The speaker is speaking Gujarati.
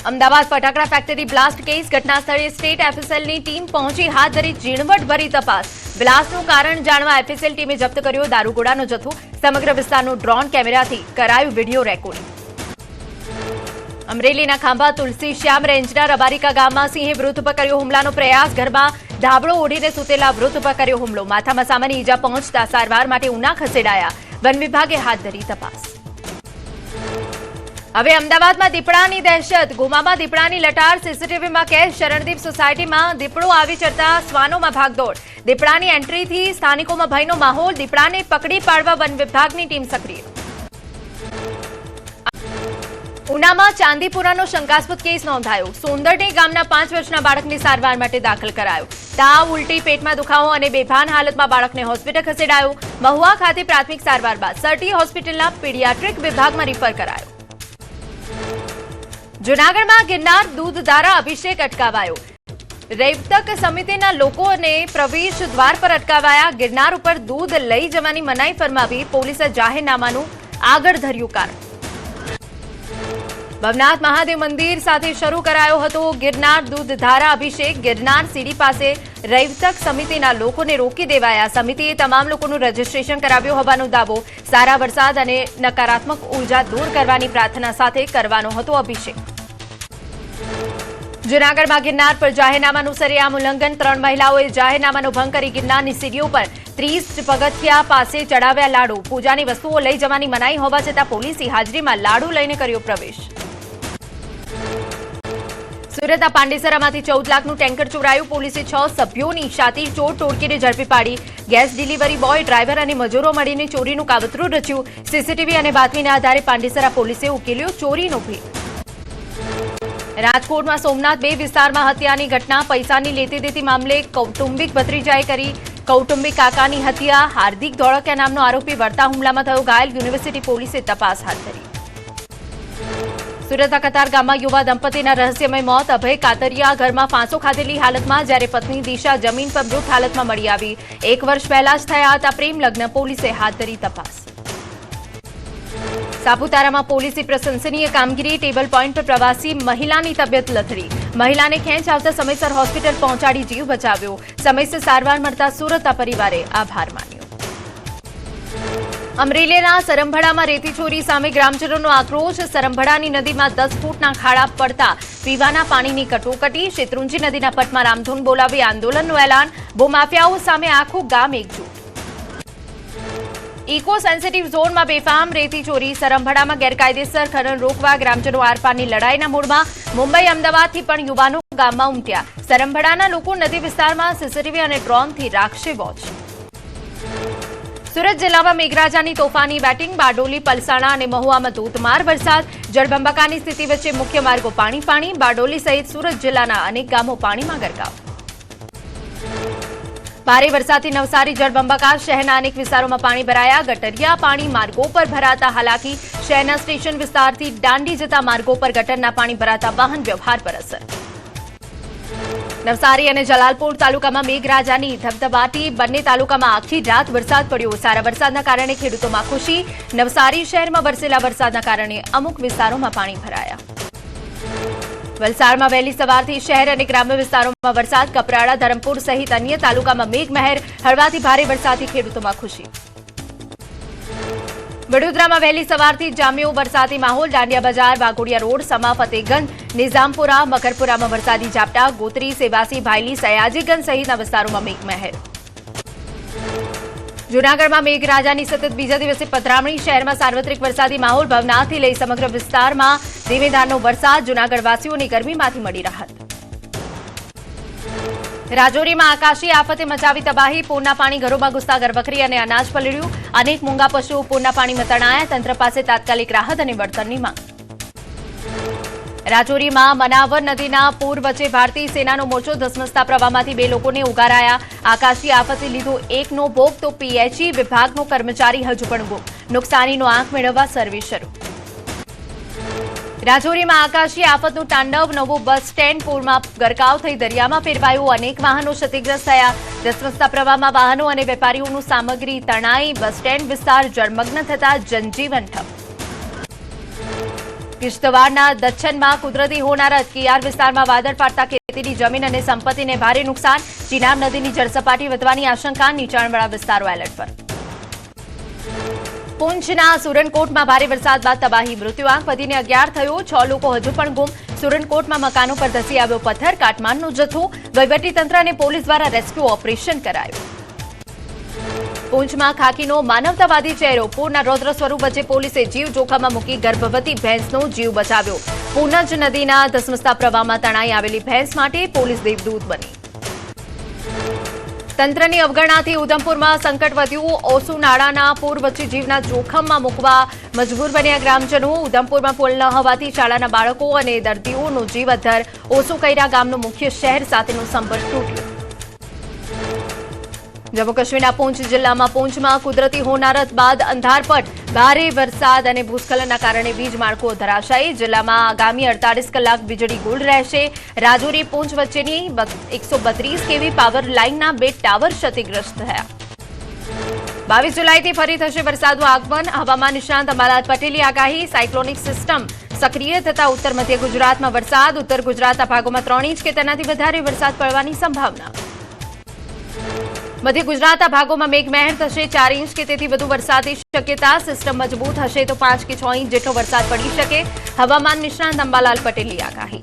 અમદાવાદ ફટાકડા ફેક્ટરી બ્લાસ્ટ કેસ ઘટના સ્થળે સ્ટેટ એફએસએલની ટીમ પહોંચી હાથ ધરી ઝીણવટભરી તપાસ. બ્લાસ્ટનું કારણ જાણવા એફએસએલ ટીમે જપ્ત કર્યો દારૂગોળાનો જથ્થો. સમગ્ર વિસ્તારનું ડ્રોન કેમેરાથી કરાયું વિડીયો રેકોર્ડિંગ. અમરેલીના ખાંભા તુલસી શ્યામ રેન્જના રબારિકા ગામમાં સિંહે વૃદ્ધ પર કર્યો હુમલાનો પ્રયાસ. ઘરમાં ધાબળો ઓઢીને સૂતેલા વૃદ્ધ પર કર્યો હુમલો. માથામાં સામાન્ય ઈજા પહોંચતા સારવાર માટે ઉના ખસેડાયા. વન વિભાગે હાથ ધરી તપાસ. હવે અમદાવાદમાં દીપડાની દહેશત. ગુમામાં દીપડાની લટાર. સીસીટીવીમાં કેસ. શરણદીપ સોસાયટીમાં દીપડો આવી ચડતા શ્વાનોમાં ભાગદોડ. દીપડાની એન્ટ્રીથી સ્થાનિકોમાં ભયનો માહોલ. દીપડાને પકડી પાડવા વન વિભાગની ટીમ સક્રિય. ઉનામાં ચાંદીપુરાનો શંકાસ્પદ કેસ નોંધાયો. સોંદરડી ગામના 5 વર્ષના બાળકને સારવાર માટે દાખલ કરાયો. તાવ, ઉલટી, પેટમાં દુખાવો અને બેભાન હાલતમાં બાળકને હોસ્પિટલ ખસેડાયો. મહુવા ખાતે પ્રાથમિક સારવાર બાદ સરટી હોસ્પિટલના પીડિયાટ્રિક વિભાગમાં રિફર કરાયો. જૂનાગઢમાં ગિરનાર દૂધધારા અભિષેક અટકાવાયો. રેવતક સમિતિના લોકોને પ્રવેશ દ્વાર પર અટકાવાયા. ગિરનાર ઉપર દૂધ લઈ જવાની મનાઈ ફરમાવી પોલીસે જાહેરનામાનું આગળ ધર્યું કારણ. ભવનાથ મહાદેવ મંદિર સાથે શરૂ કરાયો હતો ગિરનાર દૂધધારા અભિષેક. ગિરનાર સીડી પાસે રેવતક સમિતિના લોકોને રોકી દેવાયા. સમિતિએ તમામ લોકોનું રજીસ્ટ્રેશન કરાવ્યું હોવાનો દાવો. સારા વરસાદ અને નકારાત્મક ઉર્જા દૂર કરવાની પ્રાર્થના સાથે કરવાનો હતો અભિષેક. જૂનાગઢમાં ગિરનાર પર જાહેરનામાનું સરેઆમ ઉલ્લંઘન. 3 મહિલાઓએ જાહેરનામાનો ભંગ કરી ગિરનારની સીડીઓ પર 30 પગથિયા પાસે ચડાવ્યા લાડુ. પૂજાની વસ્તુઓ લઈ જવાની મનાઈ હોવા છતાં પોલીસની હાજરીમાં લાડુ લઈને કર્યો પ્રવેશ. સુરતના પાંડેસરામાંથી 14 લાખનું ટેન્કર ચોરાયું. પોલીસે 6 સભ્યોની છાતી ચોર ટોળકીને ઝડપી પાડી. ગેસ ડિલિવરી બોય, ડ્રાઈવર અને મજૂરો મળીને ચોરીનું કાવતરું રચ્યું. સીસીટીવી અને બાતમીના આધારે પાંડેસરા પોલીસે ઉકેલ્યો ચોરીનો ભેદ. રાજકોટમાં સોમનાથ 2 વિસ્તારમાં હત્યાની ઘટના. પૈસાની લેતી દેતી મામલે કૌટુંબિક ભત્રીજાએ કરી કૌટુંબિક કાકાની હત્યા. હાર્દિક ધોળકિયા નામનો આરોપી વળતા હુમલામાં થયો ઘાયલ. યુનિવર્સિટી પોલીસે તપાસ હાથ ધરી. સુરતના કતાર ગામમાં યુવા દંપતીના રહસ્યમય મોત. અભય કાતરિયા ઘરમાં ફાંસો ખાધેલી હાલતમાં, જ્યારે પત્ની દિશા જમીન પર મૃત હાલતમાં મળી આવી. 1 વર્ષ પહેલા જ થયા હતા પ્રેમ લગ્ન. પોલીસે હાથ ધરી તપાસ. સાપુતારામાં પોલીસની પ્રશંસનીય કામગીરી. ટેબલ પોઈન્ટ પર પ્રવાસી મહિલાની તબિયત લથડી. મહિલાને ખેંચ આવતા સમયસર હોસ્પિટલ પહોંચાડી જીવ બચાવ્યો. સમયસર સારવાર મળતા સુરતના પરિવારે આભાર માન્યો. અમરેલીના સરંભડામાં રેતી ચોરી સામે ગ્રામજનોનો આક્રોશ. સરંભડાની નદીમાં 10 ફૂટના ખાડા પડતા પીવાના પાણીની કટોકટી. શેત્રુંજી નદીના પટમાં રામધૂન બોલાવી આંદોલનનું એલાન. ભૂમાફિયાઓ સામે આખું ગામ એકજૂટ. ઇકો સેન્સિટિવ ઝોનમાં બેફામ રેતી ચોરી. સરંભડામાં ગેરકાયદેસર ખનન રોકવા ગ્રામજનો આરપારની લડાઈના મૂડમાં. મુંબઈ, અમદાવાદથી પણ યુવાનો ગામમાં ઉમટ્યા. સરંભડાના લોકો નદી વિસ્તારમાં સીસીટીવી અને ડ્રોનથી રાખશે વોચ. સુરત જિલ્લામાં મેઘરાજાની તોફાની બેટિંગ. બારડોલી, પલસાણા અને મહુવામાં ધોધમાર વરસાદ. જળબંબાકારની સ્થિતિ વચ્ચે મુખ્ય માર્ગો પાણી. બારડોલી સહિત સુરત જિલ્લાના અનેક ગામો પાણીમાં ગરકાવ. ભારે વરસાદથી નવસારી જળબંબાકાર. શહેરના અનેક વિસ્તારોમાં પાણી ભરાયા. ગટરિયા પાણી માર્ગો પર ભરાતા હાલાકી. શહેરના સ્ટેશન વિસ્તારથી દાંડી જતા માર્ગો પર ગટરના પાણી ભરાતા વાહન વ્યવહાર પર અસર. નવસારી અને જલાલપોર તાલુકામાં મેઘરાજાની ધબધબાટી. બંને તાલુકામાં આખી રાત વરસાદ પડ્યો. સારા વરસાદના કારણે ખેડૂતોમાં ખુશી. નવસારી શહેરમાં વરસેલા વરસાદના કારણે અમુક વિસ્તારોમાં પાણી ભરાયા. વલસાડમાં વહેલી સવારથી શહેર અને ગ્રામ્ય વિસ્તારોમાં વરસાદ. કપરાડા, ધરમપુર સહિત અન્ય તાલુકામાં મેઘમહેર. હળવાથી ભારે વરસાદથી ખેડૂતોમાં ખુશી. વડોદરામાં વહેલી સવારથી જામ્યો વરસાદી માહોલ. દાંડિયા બજાર, વાઘોડિયા રોડ, સમા, ફતેગંજ, નિઝામપુરા, મકરપુરામાં વરસાદી ઝાપટા. ગોત્રી, સેવાસી, ભાયલી, સયાજીગંજ સહિતના વિસ્તારોમાં મેઘમહેર. જૂનાગઢમાં મેઘરાજાની સતત બીજા દિવસે પધરામણી. શહેરમાં સાર્વત્રિક વરસાદી માહોલ. ભવનાથથી લઈ સમગ્ર વિસ્તારમાં ધીમેધારનો વરસાદ. જૂનાગઢવાસીઓની ગરમીમાંથી મળી રાહત. રાજૌરીમાં આકાશી આફતે મચાવી તબાહી. પૂરના પાણી ઘરોમાં ઘૂસતા ઘરવખરી અને અનાજ પલળ્યું. અનેક મૂંગા પશુઓ પૂરના પાણીમાં તણાયા. તંત્ર પાસે તાત્કાલિક રાહત અને વળતરની માંગ. રાજૌરીમાં મનાવર નદીના પૂર વચ્ચે ભારતીય સેનાનો મોરચો. ધસમસતા પ્રવાહમાંથી 2 લોકોને ઉગારાયા. આકાશી આફતે લીધો એકનો ભોગ તો પીએચઈ વિભાગનો કર્મચારી હજુ પણ ગુમ. નુકસાનીનો આંક મેળવવા સર્વે શરૂ. રાજૌરીમાં આકાશી આફતનું તાંડવ. નવું બસ સ્ટેન્ડ પૂરમાં ગરકાવ થઈ દરિયામાં ફેરવાયું. અનેક વાહનો ક્ષતિગ્રસ્ત થયા. ધસમસતા પ્રવાહમાં વાહનો અને વેપારીઓનું સામગ્રી તણાઈ. બસ સ્ટેન્ડ વિસ્તાર જળમગ્ન થતા જનજીવન ઠપ. કિશ્તવાડના દચ્છનમાં કુદરતી હોનારત કિયાર વિસ્તારમાં વાદળ ફાટતા ખેતીની જમીન અને સંપત્તિને ભારે નુકસાન. ચિનાબ નદીની જળસપાટી વધવાની આશંકા. નીચાણવાળા વિસ્તારો એલર્ટ પર. પૂંછના સુરનકોટમાં ભારે વરસાદ બાદ તબાહી. મૃત્યુઆંક વધીને 11 થયો. 6 લોકો હજુ પણ ગુમ. સુરનકોટમાં મકાનો પર ધસી આવ્યો પથ્થર. કાટમાળનો જથ્થો. વહીવટીતંત્ર અને પોલીસ દ્વારા રેસ્ક્યુ ઓપરેશન કરાયું. પૂંછમાં ખાકીનો માનવતાવાદી ચહેરો. પૂરના રૌદ્ર સ્વરૂપ વચ્ચે પોલીસે જીવ જોખમમાં મૂકી ગર્ભવતી ભેંસનો જીવ બચાવ્યો. પૂનજ નદીના ધસમસતા પ્રવાહમાં તણાઈ આવેલી ભેંસ માટે પોલીસ દેવદૂત બની. તંત્રની અવગણનાથી ઉધમપુરમાં સંકટ વધ્યું. ઓસુ નાળાના પૂર વચ્ચે જીવના જોખમમાં મૂકવા મજબૂર બન્યા ગ્રામજનો. ઉધમપુરમાં પુલ ન હોવાથી શાળાના બાળકો અને દર્દીઓનો જીવ અદ્ધર. ઓસુ કૈરા ગામનો મુખ્ય શહેર સાથેનો સંપર્ક તૂટ્યો. જમ્મુ કાશ્મીરના પૂંછ જિલ્લામાં પૂંછમાં કુદરતી હોનારત બાદ અંધારપટ. ભારે વરસાદ અને ભૂસ્ખલનના કારણે વીજ માળખું ધરાશાયી. જિલ્લામાં આગામી 48 કલાક વીજળી ગુલ રહેશે. રાજૌરી પૂંછ વચ્ચેની 132 કેવી પાવર લાઇનના 2 ટાવર ક્ષતિગ્રસ્ત થયા. 22 જુલાઈથી ફરી થશે વરસાદનું આગમન. હવામાન નિષ્ણાંત અંબાલાલ પટેલની આગાહી. સાયક્લોનિક સિસ્ટમ સક્રિય થતા ઉત્તર મધ્ય ગુજરાતમાં વરસાદ. ઉત્તર ગુજરાતના ભાગોમાં 3 ઇંચ કે તેનાથી વધારે વરસાદ પડવાની સંભાવના. મધ્ય ગુજરાતના ભાગોમાં મેઘમહેર થશે. 4 ઇંચ કે તેથી વધુ વરસાદની શક્યતા. સિસ્ટમ મજબૂત હશે તો 5 કે 6 ઇંચ જેટલો વરસાદ પડી શકે. હવામાન નિષ્ણાંત અંબાલાલ પટેલની આગાહી.